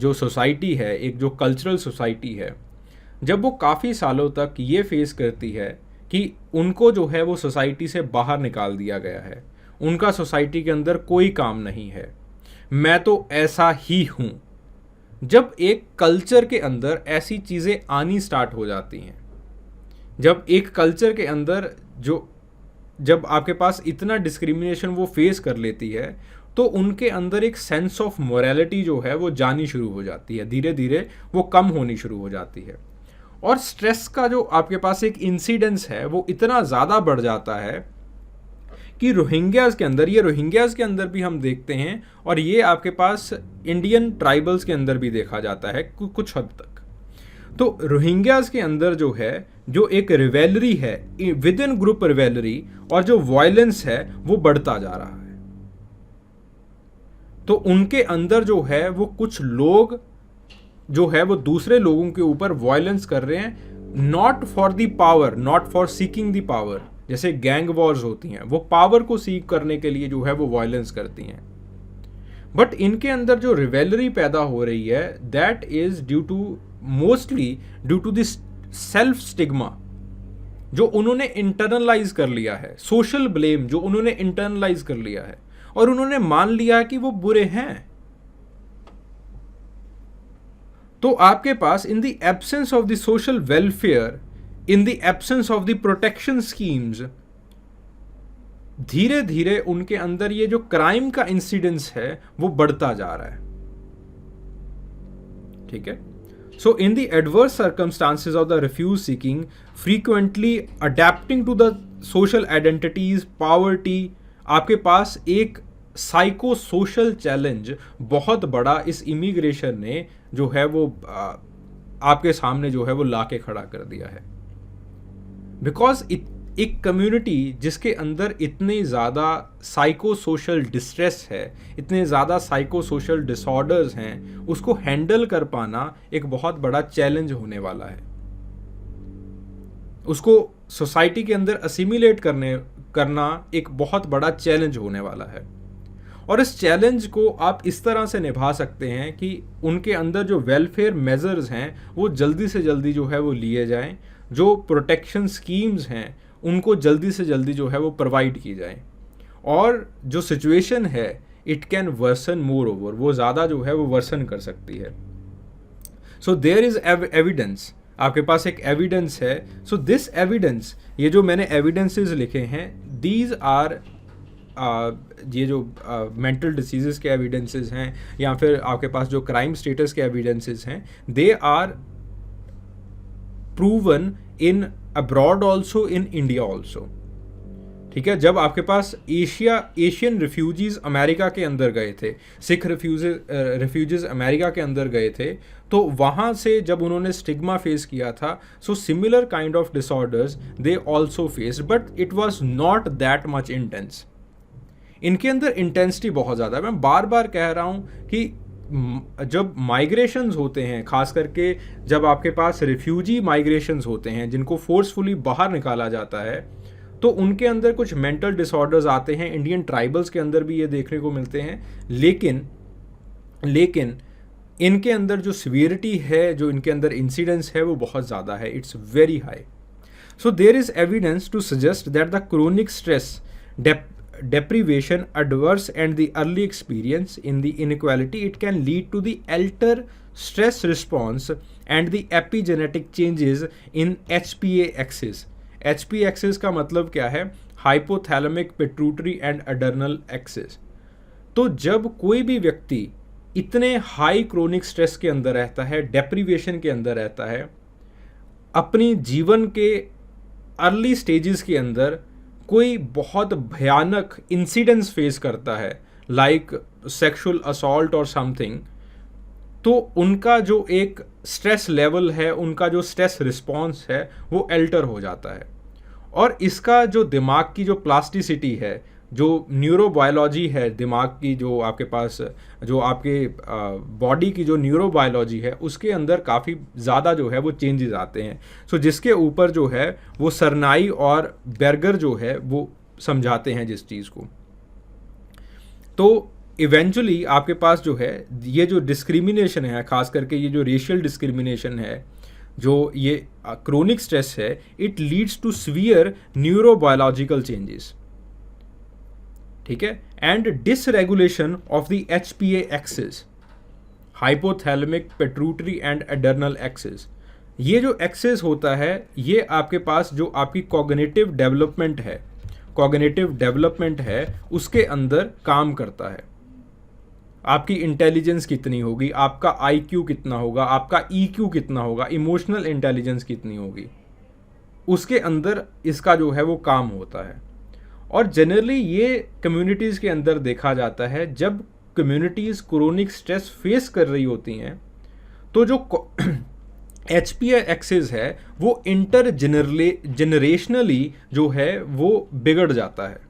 जो सोसाइटी है, एक जो कल्चरल सोसाइटी है, जब वो काफ़ी सालों तक ये फेस करती है कि उनको जो है वो सोसाइटी से बाहर निकाल दिया गया है, उनका सोसाइटी के अंदर कोई काम नहीं है, मैं तो ऐसा ही हूँ। जब एक कल्चर के अंदर ऐसी चीज़ें आनी स्टार्ट हो जाती हैं, जब एक कल्चर के अंदर जब आपके पास इतना डिस्क्रिमिनेशन वो फेस कर लेती है, तो उनके अंदर एक सेंस ऑफ मोरालिटी जो है वो जानी शुरू हो जाती है, धीरे धीरे वो कम होनी शुरू हो जाती है। और स्ट्रेस का जो आपके पास एक इंसिडेंस है वो इतना ज़्यादा बढ़ जाता है कि रोहिंग्याज के अंदर भी हम देखते हैं, और ये आपके पास इंडियन ट्राइबल्स के अंदर भी देखा जाता है कुछ हद तक। तो रोहिंग्याज के अंदर जो है, जो एक रिवेलरी है, विद इन ग्रुप रिवेलरी, और जो वायलेंस है वो बढ़ता जा रहा है। तो उनके अंदर जो है वो कुछ लोग जो है वो दूसरे लोगों के ऊपर वायलेंस कर रहे हैं, not for the power, not for seeking the power. जैसे गैंग वॉर्स होती हैं, वो पावर को सीक करने के लिए जो है वो वायलेंस करती हैं, बट इनके अंदर जो रिवेलरी पैदा हो रही है, that is mostly due to this self stigma जो उन्होंने इंटरनलाइज कर लिया है, सोशल ब्लेम जो उन्होंने इंटरनलाइज कर लिया है, और उन्होंने मान लिया कि वो बुरे हैं। तो आपके पास in the absence of the social welfare, in the absence of the protection schemes, धीरे धीरे उनके अंदर ये जो क्राइम का इंसिडेंस है वो बढ़ता जा रहा है, ठीक है। So in the adverse circumstances of the refuge seeking, frequently adapting to the social identities, poverty, आपके पास एक साइको सोशल चैलेंज बहुत बड़ा इस इमिग्रेशन ने जो है वो आपके सामने जो है वो ला के खड़ा कर दिया है। बिकॉज एक कम्युनिटी जिसके अंदर इतने ज़्यादा साइको सोशल डिस्ट्रेस है, इतने ज़्यादा साइको सोशल डिसऑर्डर्स हैं, उसको हैंडल कर पाना एक बहुत बड़ा चैलेंज होने वाला है। उसको सोसाइटी के अंदर असिमिलेट करना एक बहुत बड़ा चैलेंज होने वाला है। और इस चैलेंज को आप इस तरह से निभा सकते हैं कि उनके अंदर जो वेलफेयर मेजर्स हैं वो जल्दी से जल्दी जो है वो लिए जाएं, जो प्रोटेक्शन स्कीम्स हैं उनको जल्दी से जल्दी जो है वो प्रोवाइड की जाएं, और जो सिचुएशन है it can worsen moreover, वो ज़्यादा जो है वो वर्सन कर सकती है। सो देयर इज़ एविडेंस, आपके पास एक एविडेंस है। सो दिस एविडेंस, ये जो मैंने एविडेंसेस लिखे हैं, दीज आर ये जो मेंटल डिसीजेस के एविडेंसेस हैं या फिर आपके पास जो क्राइम स्टेटस के एविडेंसेस हैं, they are proven in abroad also, in India also. ठीक है, जब आपके पास एशियन रिफ्यूजीज अमेरिका के अंदर गए थे, सिख रिफ्यूजीज अमेरिका के अंदर गए थे, तो वहाँ से जब उन्होंने स्टिग्मा फेस किया था, so similar kind of disorders they also faced, but it was not that much intense. इनके अंदर इंटेंसिटी बहुत ज़्यादा है। मैं बार बार कह रहा हूँ कि जब माइग्रेशंस होते हैं, खास करके जब आपके पास रिफ्यूजी माइग्रेशंस होते हैं जिनको फोर्सफुली बाहर निकाला जाता है, तो उनके अंदर कुछ मेंटल डिसऑर्डर्स आते हैं। इंडियन ट्राइबल्स के अंदर भी ये देखने को मिलते हैं, लेकिन इनके अंदर जो सिवियरिटी है, जो इनके अंदर इंसिडेंस है, वो बहुत ज़्यादा है, it's very high. So there is evidence to suggest that the chronic stress, deprivation, adverse and the early experience in the inequality, it can lead to the alter stress response and the epigenetic changes in HPA axis. HPA axis का मतलब क्या है? Hypothalamic pituitary and adrenal axis. तो जब कोई भी व्यक्ति इतने हाई क्रोनिक स्ट्रेस के अंदर रहता है, डेप्रीवेशन के अंदर रहता है, अपनी जीवन के अर्ली स्टेजेस के अंदर कोई बहुत भयानक इंसिडेंट्स फेस करता है, लाइक सेक्सुअल असॉल्ट और समथिंग, तो उनका जो एक स्ट्रेस लेवल है, उनका जो स्ट्रेस रिस्पॉन्स है, वो अल्टर हो जाता है। और इसका जो दिमाग की जो प्लास्टिसिटी है, जो न्यूरोबायोलॉजी है दिमाग की, जो आपके पास जो आपके बॉडी की जो न्यूरोबायोलॉजी है, उसके अंदर काफ़ी ज़्यादा जो है वो चेंजेस आते हैं। सो जिसके ऊपर जो है वो सरनाई और बेर्गर जो है वो समझाते हैं जिस चीज़ को। तो इवेंचुअली आपके पास जो है ये जो डिस्क्रिमिनेशन है, खास करके ये जो रेशियल डिस्क्रिमिनेशन है, जो ये क्रोनिक स्ट्रेस है, it leads to severe neurobiological changes. ठीक है, and dysregulation of the HPA axis, hypothalamic pituitary and adrenal axis. ये जो एक्सिस होता है, ये आपके पास जो आपकी कॉग्निटिव डेवलपमेंट है उसके अंदर काम करता है। आपकी इंटेलिजेंस कितनी होगी, आपका IQ कितना होगा, आपका EQ कितना होगा, इमोशनल इंटेलिजेंस कितनी होगी, उसके अंदर इसका जो है वो काम होता है। और जनरली ये कम्युनिटीज़ के अंदर देखा जाता है, जब कम्युनिटीज़ क्रोनिक स्ट्रेस फेस कर रही होती हैं, तो जो HPA एक्सिस है वो जनरेशनली जो है वो बिगड़ जाता है।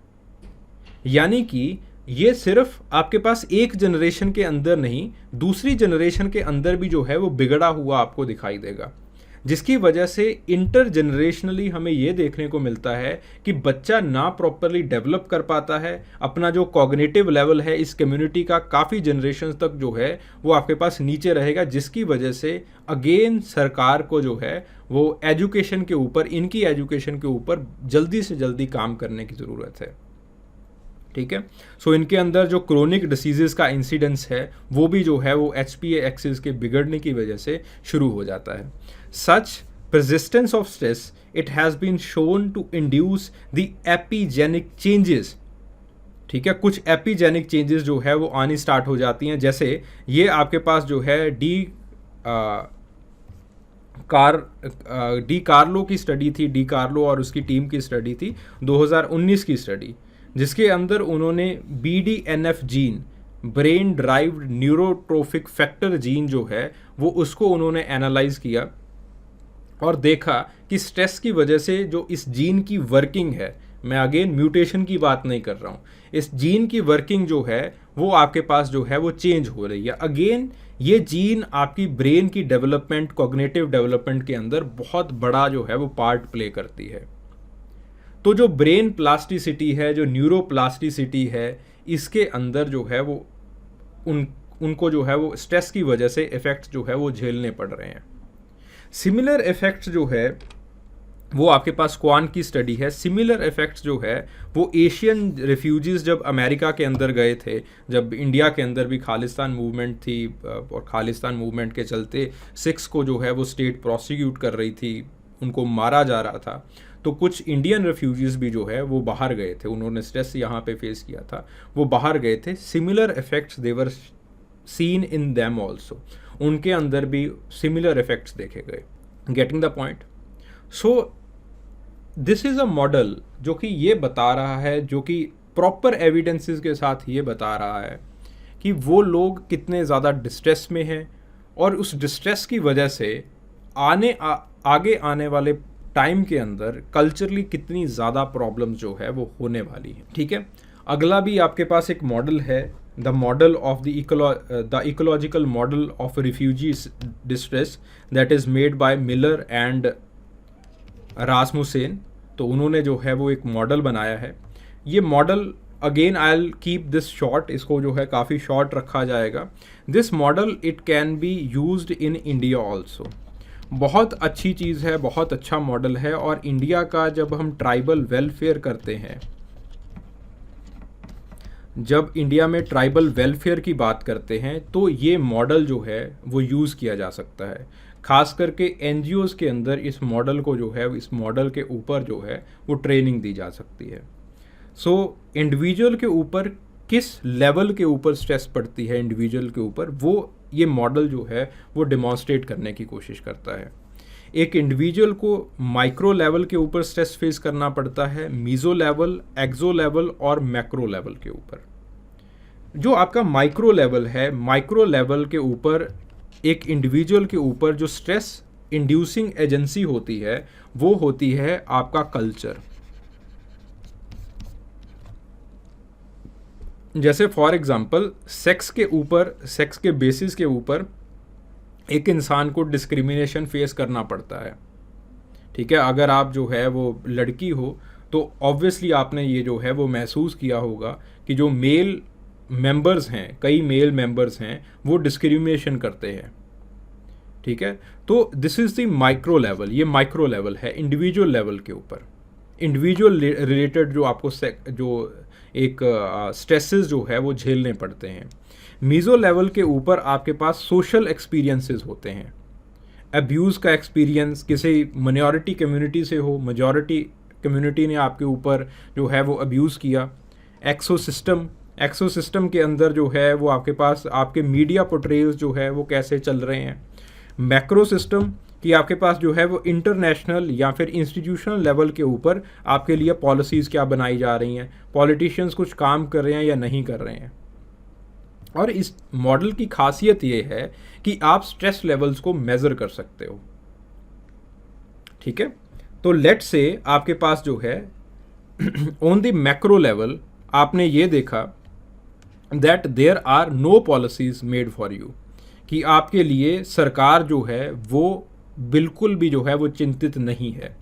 यानी कि ये सिर्फ आपके पास एक जनरेशन के अंदर नहीं, दूसरी जनरेशन के अंदर भी जो है वो बिगड़ा हुआ आपको दिखाई देगा, जिसकी वजह से इंटर जनरेशनली हमें ये देखने को मिलता है कि बच्चा ना प्रॉपरली डेवलप कर पाता है, अपना जो कॉग्निटिव लेवल है इस कम्युनिटी का काफ़ी जनरेशन तक जो है वो आपके पास नीचे रहेगा, जिसकी वजह से अगेन सरकार को जो है वो एजुकेशन के ऊपर, इनकी एजुकेशन के ऊपर जल्दी से जल्दी काम करने की ज़रूरत है। ठीक है, सो इनके अंदर जो क्रोनिक डिसीजेस का इंसिडेंस है वो भी जो है वो HPA एक्सिस के बिगड़ने की वजह से शुरू हो जाता है। सच persistence of stress, it has been shown to induce the epigenic changes। ठीक है, कुछ एपिजेनिक चेंजेस जो है वो आनी स्टार्ट हो जाती हैं। जैसे ये आपके पास जो है डी कार्लो की स्टडी थी, डी कार्लो और उसकी टीम की स्टडी थी, 2019 की स्टडी, जिसके अंदर उन्होंने BDNF gene, brain derived neurotrophic factor gene जो है वो उसको उन्होंने एनालाइज किया और देखा कि स्ट्रेस की वजह से जो इस जीन की वर्किंग है, मैं अगेन म्यूटेशन की बात नहीं कर रहा हूँ, इस जीन की वर्किंग जो है वो आपके पास जो है वो चेंज हो रही है। अगेन ये जीन आपकी ब्रेन की डेवलपमेंट, कॉग्निटिव डेवलपमेंट के अंदर बहुत बड़ा जो है वो पार्ट प्ले करती है। तो जो ब्रेन प्लास्टिसिटी है, जो न्यूरोप्लास्टिसिटी है, इसके अंदर जो है वो उनको जो है वो स्ट्रेस की वजह से इफ़ेक्ट्स जो है वो झेलने पड़ रहे हैं। सिमिलर इफ़ेक्ट्स जो है वो आपके पास क्वान की स्टडी है। सिमिलर इफ़ेक्ट्स जो है वो एशियन रेफ्यूजीज़ जब अमेरिका के अंदर गए थे, जब इंडिया के अंदर भी खालिस्तान मूवमेंट थी और खालिस्तान मूवमेंट के चलते सिख्स को जो है वो स्टेट प्रोसिक्यूट कर रही थी, उनको मारा जा रहा था, तो कुछ इंडियन रेफ्यूजीज़ भी जो है वो बाहर गए थे, उन्होंने स्ट्रेस यहाँ पे फेस किया था, वो बाहर गए थे। Similar effects there seen in them also, उनके अंदर भी सिमिलर इफ़ेक्ट्स देखे गए। Getting the point? So this is a model जो कि ये बता रहा है, जो कि प्रॉपर एविडेंसेस के साथ ये बता रहा है कि वो लोग कितने ज़्यादा डिस्ट्रेस में हैं और उस डिस्ट्रेस की वजह से आगे आने वाले टाइम के अंदर कल्चरली कितनी ज़्यादा प्रॉब्लम्स जो है वो होने वाली है। ठीक है, अगला भी आपके पास एक मॉडल है, the model of the ecological model of refugee distress that is made by Miller and Rasmussen. तो उन्होंने जो है वो एक मॉडल बनाया है। ये model again I will keep this short, इसको जो है काफ़ी शॉर्ट रखा जाएगा। This model it can be used in India also. बहुत अच्छी चीज़ है, बहुत अच्छा मॉडल है। और इंडिया का जब हम ट्राइबल वेलफेयर करते हैं, जब इंडिया में ट्राइबल वेलफेयर की बात करते हैं, तो ये मॉडल जो है वो यूज़ किया जा सकता है। खास करके NGOs के अंदर इस मॉडल को जो है, इस मॉडल के ऊपर जो है वो ट्रेनिंग दी जा सकती है। सो इंडिविजुअल के ऊपर किस लेवल के ऊपर स्ट्रेस पड़ती है इंडिविजुअल के ऊपर, वो ये मॉडल जो है वो डिमॉन्स्ट्रेट करने की कोशिश करता है। एक इंडिविजुअल को माइक्रो लेवल के ऊपर स्ट्रेस फेस करना पड़ता है, मीज़ो लेवल, एक्सो लेवल और मैक्रो लेवल के ऊपर। जो आपका माइक्रो लेवल है, माइक्रो लेवल के ऊपर एक इंडिविजुअल के ऊपर जो स्ट्रेस इंड्यूसिंग एजेंसी होती है वो होती है आपका कल्चर। जैसे फॉर एग्जांपल सेक्स के ऊपर, सेक्स के बेसिस के ऊपर एक इंसान को डिस्क्रिमिनेशन फेस करना पड़ता है। ठीक है, अगर आप जो है वो लड़की हो तो ऑब्वियसली आपने ये जो है वो महसूस किया होगा कि जो मेल मेंबर्स हैं, कई मेल मेंबर्स हैं, वो डिस्क्रिमिनेशन करते हैं। ठीक है, तो this is the micro level. ये माइक्रो लेवल है इंडिविजुअल लेवल के ऊपर, इंडिविजुअल रिलेटेड जो आपको जो एक स्ट्रेसेस जो है वो झेलने पड़ते हैं। मीज़ो लेवल के ऊपर आपके पास सोशल एक्सपीरियंसेस होते हैं। अब्यूज़ का एक्सपीरियंस किसी माइनॉरिटी कम्युनिटी से हो, मेजॉरिटी कम्युनिटी ने आपके ऊपर जो है वो अब्यूज़ किया। एक्सोसिस्टम के अंदर जो है वो आपके पास आपके मीडिया पोर्ट्रेल्स जो है वो कैसे चल रहे हैं। मैक्रो सिस्टम कि आपके पास जो है वो इंटरनेशनल या फिर इंस्टीट्यूशनल लेवल के ऊपर आपके लिए पॉलिसीज़ क्या बनाई जा रही हैं, पॉलिटिशियंस कुछ काम कर रहे हैं या नहीं कर रहे हैं। और इस मॉडल की खासियत ये है कि आप स्ट्रेस लेवल्स को मेज़र कर सकते हो। ठीक है, तो लेट्स से आपके पास जो है ऑन द मैक्रो लेवल आपने ये देखा that there are no policies made for you, कि आपके लिए सरकार जो है वो बिल्कुल भी जो है वो चिंतित नहीं है।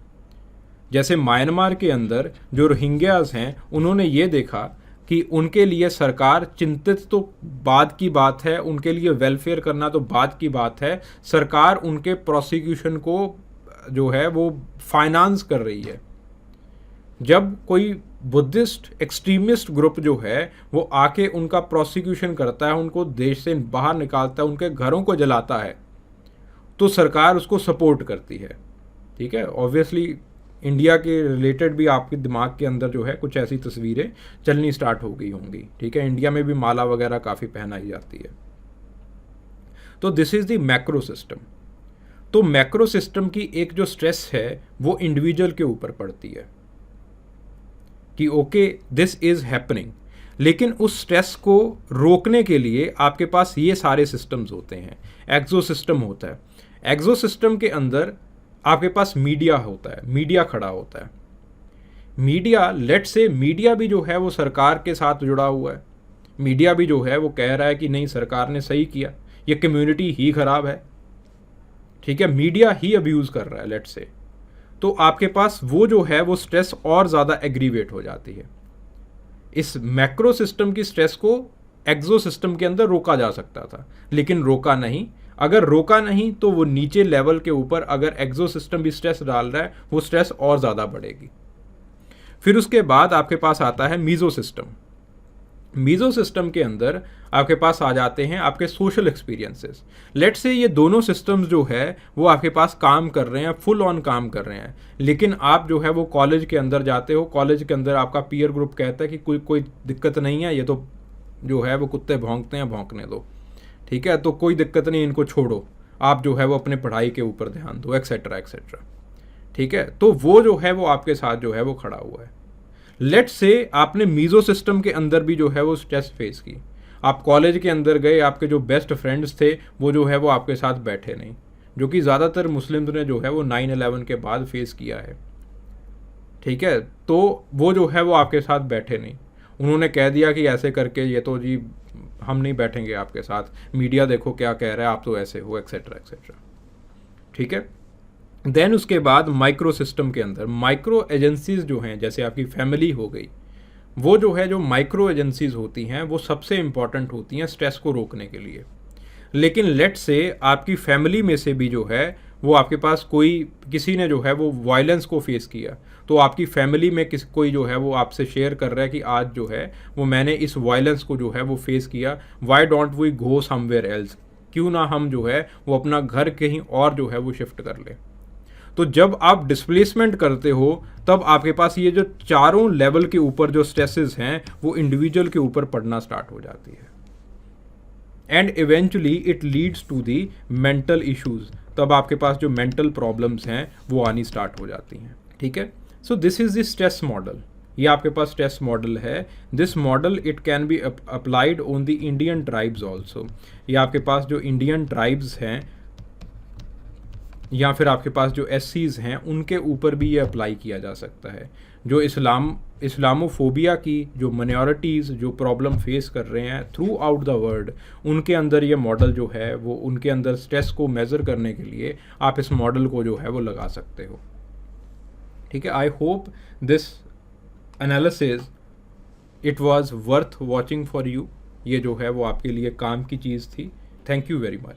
जैसे म्यांमार के अंदर जो रोहिंग्यास हैं, उन्होंने ये देखा कि उनके लिए सरकार चिंतित तो बाद की बात है, उनके लिए वेलफेयर करना तो बाद की बात है, सरकार उनके प्रोसिक्यूशन को जो है वो फाइनेंस कर रही है। जब कोई बुद्धिस्ट एक्सट्रीमिस्ट ग्रुप जो है वो आके उनका प्रोसिक्यूशन करता है, उनको देश से बाहर निकालता है, उनके घरों को जलाता है, तो सरकार उसको सपोर्ट करती है। ठीक है, ऑब्वियसली इंडिया के रिलेटेड भी आपके दिमाग के अंदर जो है कुछ ऐसी तस्वीरें चलनी स्टार्ट हो गई होंगी। ठीक है, इंडिया में भी माला वगैरह काफ़ी पहनाई जाती है। तो this is the macro system. तो मैक्रो सिस्टम की एक जो स्ट्रेस है वो इंडिविजुअल के ऊपर पड़ती है। कि ओके दिस इज़ हैपनिंग, लेकिन उस स्ट्रेस को रोकने के लिए आपके पास ये सारे सिस्टम्स होते हैं। एक्सो सिस्टम होता है, एक्सो सिस्टम के अंदर आपके पास मीडिया होता है, मीडिया खड़ा होता है। मीडिया, लेट से मीडिया भी जो है वो सरकार के साथ जुड़ा हुआ है, मीडिया भी जो है वो कह रहा है कि नहीं सरकार ने सही किया, ये कम्युनिटी ही खराब है, ठीक है, मीडिया ही अब्यूज़ कर रहा है लेट से, तो आपके पास वो जो है वो स्ट्रेस और ज़्यादा एग्रीवेट हो जाती है। इस मैक्रो सिस्टम की स्ट्रेस को एक्सो सिस्टम के अंदर रोका जा सकता था, लेकिन रोका नहीं। अगर रोका नहीं तो वो नीचे लेवल के ऊपर अगर एक्सो सिस्टम भी स्ट्रेस डाल रहा है, वो स्ट्रेस और ज़्यादा बढ़ेगी। फिर उसके बाद आपके पास आता है मीजो सिस्टम। मीजो सिस्टम के अंदर आपके पास आ जाते हैं आपके सोशल एक्सपीरियंसेस। लेट से ये दोनों सिस्टम्स जो है वो आपके पास काम कर रहे हैं, फुल ऑन काम कर रहे हैं, लेकिन आप जो है वो कॉलेज के अंदर जाते हो, कॉलेज के अंदर आपका पीयर ग्रुप कहता है कि कोई दिक्कत नहीं है, ये तो जो है वो कुत्ते भौंकते हैं, भौंकने दो, ठीक है, तो कोई दिक्कत नहीं, इनको छोड़ो, आप जो है वो अपने पढ़ाई के ऊपर ध्यान दो, एक्सेट्रा एक्सेट्रा, ठीक है। तो वो जो है वो आपके साथ जो है वो खड़ा हुआ है। लेट से आपने मीजो सिस्टम के अंदर भी जो है वो स्ट्रेस फेस की, आप कॉलेज के अंदर गए, आपके जो बेस्ट फ्रेंड्स थे वो जो है वो आपके साथ बैठे नहीं, जो कि ज़्यादातर मुस्लिम्स ने जो है वो 9/11 के बाद फेस किया है, ठीक है। तो वो जो है वो आपके साथ बैठे नहीं, उन्होंने कह दिया कि ऐसे करके ये तो जी हम नहीं बैठेंगे आपके साथ, मीडिया देखो क्या कह रहा है, आप तो ऐसे हो, एक्सेट्रा एक्सेट्रा, ठीक है। देन उसके बाद माइक्रो सिस्टम के अंदर माइक्रो एजेंसीज जो हैं, जैसे आपकी फैमिली हो गई, वो जो है जो माइक्रो एजेंसीज होती हैं वो सबसे इंपॉर्टेंट होती हैं स्ट्रेस को रोकने के लिए। लेकिन लेट से आपकी फैमिली में से भी जो है वो आपके पास किसी ने जो है वो वायलेंस को फेस किया, तो आपकी फैमिली में कोई जो है वो आपसे शेयर कर रहा है कि आज जो है वो मैंने इस वायलेंस को जो है वो फेस किया, why don't we go somewhere else, क्यों ना हम जो है वो अपना घर कहीं और जो है वो शिफ्ट कर लें। तो जब आप डिस्प्लेसमेंट करते हो तब आपके पास ये जो चारों लेवल के ऊपर जो स्ट्रेसेस हैं वो इंडिविजुअल के ऊपर पड़ना स्टार्ट हो जाती है, and eventually it leads to the mental issues. तब आपके पास जो मेंटल प्रॉब्लम्स हैं वो आनी स्टार्ट हो जाती हैं, ठीक है। So this is the stress model, ये आपके पास स्ट्रेस मॉडल है। This model it can be applied on the Indian tribes also, ये आपके पास जो इंडियन ट्राइब्स हैं या फिर आपके पास जो एससीज हैं उनके ऊपर भी ये अप्लाई किया जा सकता है। जो इस्लामोफोबिया की जो माइनॉरिटीज़ जो प्रॉब्लम फेस कर रहे हैं थ्रू आउट द वर्ल्ड, उनके अंदर ये मॉडल जो है वो उनके अंदर स्ट्रेस को मेज़र करने के लिए आप इस मॉडल को जो है वो लगा सकते हो, ठीक है। I hope this analysis it was worth watching for you, ये जो है वो आपके लिए काम की चीज़ थी। Thank you very much.